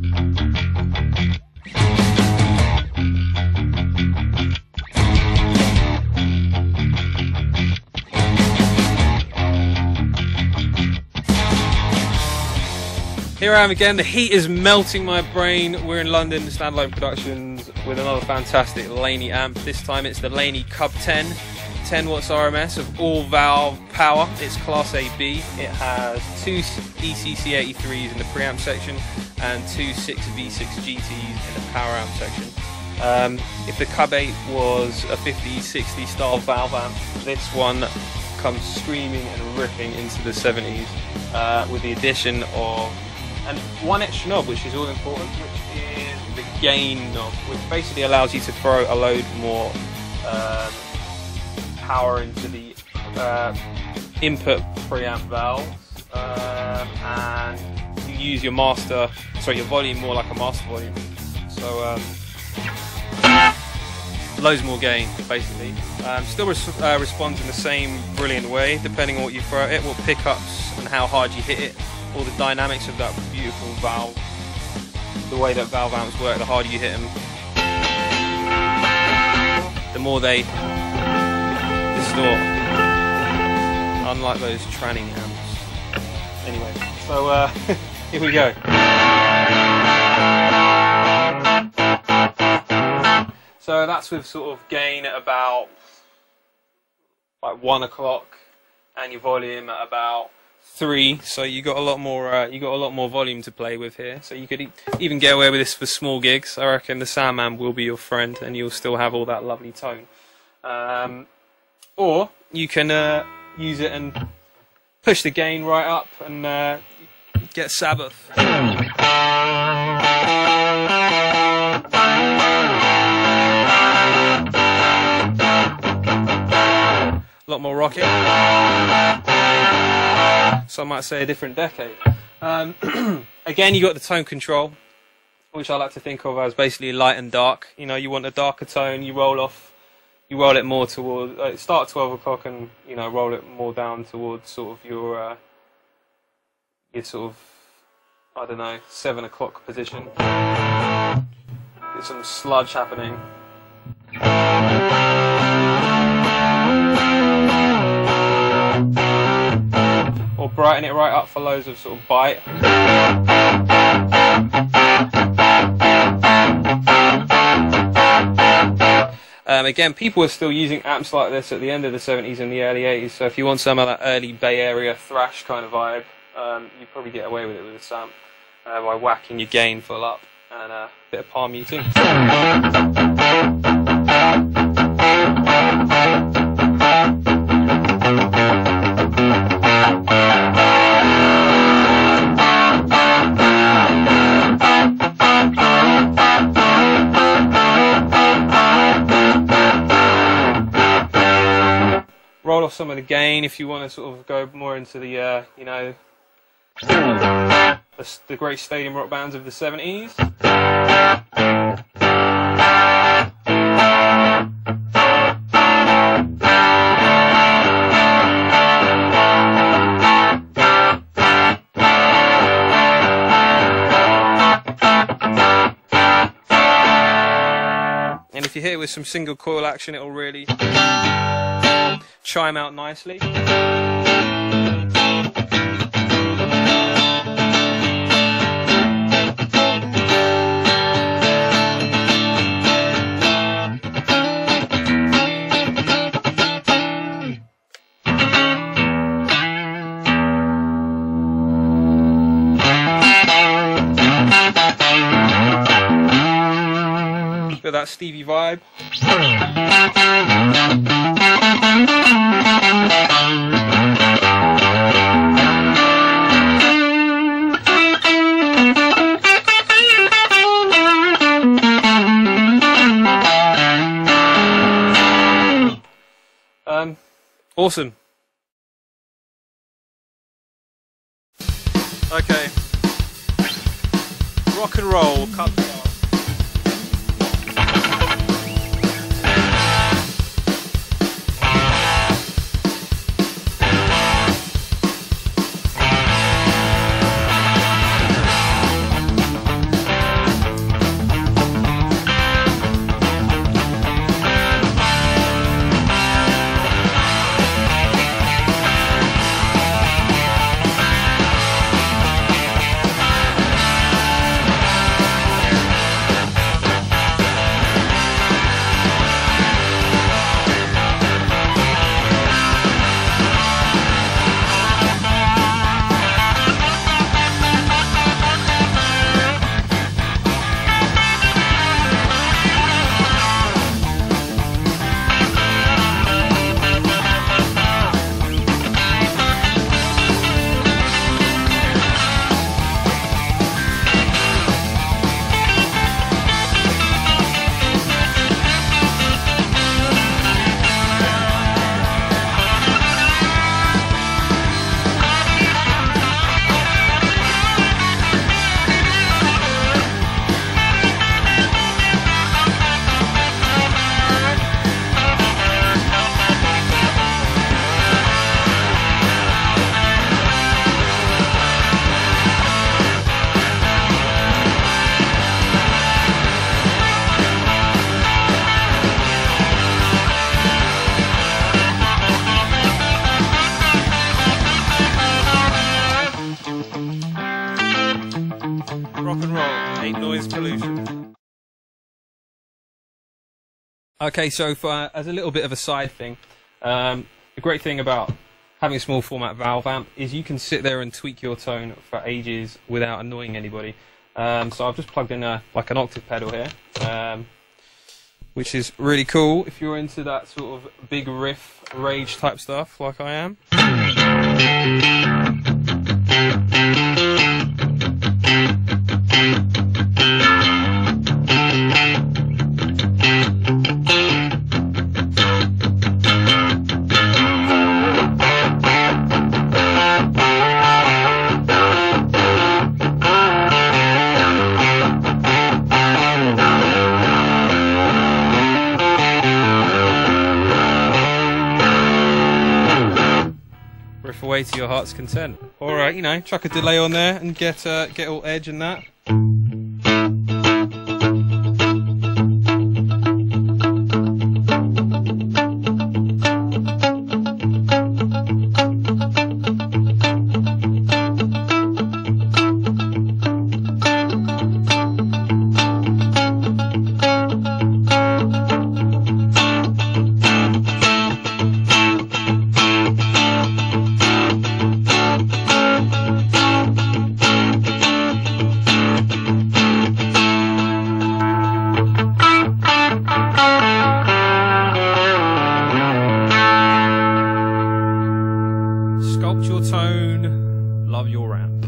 Here I am again, the heat is melting my brain. We're in London, Standalone Productions, with another fantastic Laney amp. This time it's the Laney CUB10, 10 watts RMS of all valve power. It's Class AB. It has two ECC83s in the preamp section and two 6V6 GTs in the power amp section. If the CUB8 was a 50-60 style valve amp, this one comes screaming and ripping into the 70s with the addition of one extra knob, which is all important, which is the gain knob, which basically allows you to throw a load more power into the input preamp valves, and you use your your volume more like a master volume. So loads more gain, basically. Still responds in the same brilliant way, depending on what you throw at it, what pickups and how hard you hit it. All the dynamics of that beautiful valve, the way that valve amps work, the harder you hit them, the more they distort, unlike those tranning amps. Anyway, so here we go. So that's with sort of gain at about like 1 o'clock and your volume at about 3, so you got a lot more volume to play with here. So you could even get away with this for small gigs. I reckon the Soundman will be your friend, and you'll still have all that lovely tone. Or you can use it and push the gain right up and get Sabbath. A lot more rocking. Some might say a different decade. Again, you got the tone control, which I like to think of as basically light and dark. You know, you want a darker tone, you roll it more towards, start at 12 o'clock and, you know, roll it more down towards sort of your sort of, I don't know, 7 o'clock position. There's some sludge happening. Or brighten it right up for loads of sort of bite. Again, people were still using amps like this at the end of the 70s and the early 80s, so if you want some of that early Bay Area thrash kind of vibe, you probably get away with it with this amp by whacking your gain full up and a bit of palm muting. Roll off some of the gain if you want to sort of go more into the, you know, the great stadium rock bands of the 70s. And if you hit it with some single coil action, it'll really chime out nicely. Got that Stevie vibe. Awesome. Okay. Rock and roll, cut the off. rock and roll, ain't noise pollution. Okay, so as a little bit of a side thing, the great thing about having a small format valve amp is you can sit there and tweak your tone for ages without annoying anybody. So I've just plugged in like an octave pedal here, which is really cool if you're into that sort of big riff rage type stuff like I am. Riff away to your heart's content. Alright, you know, chuck a delay on there and get all edge and that. Sculpt your tone, love your amp.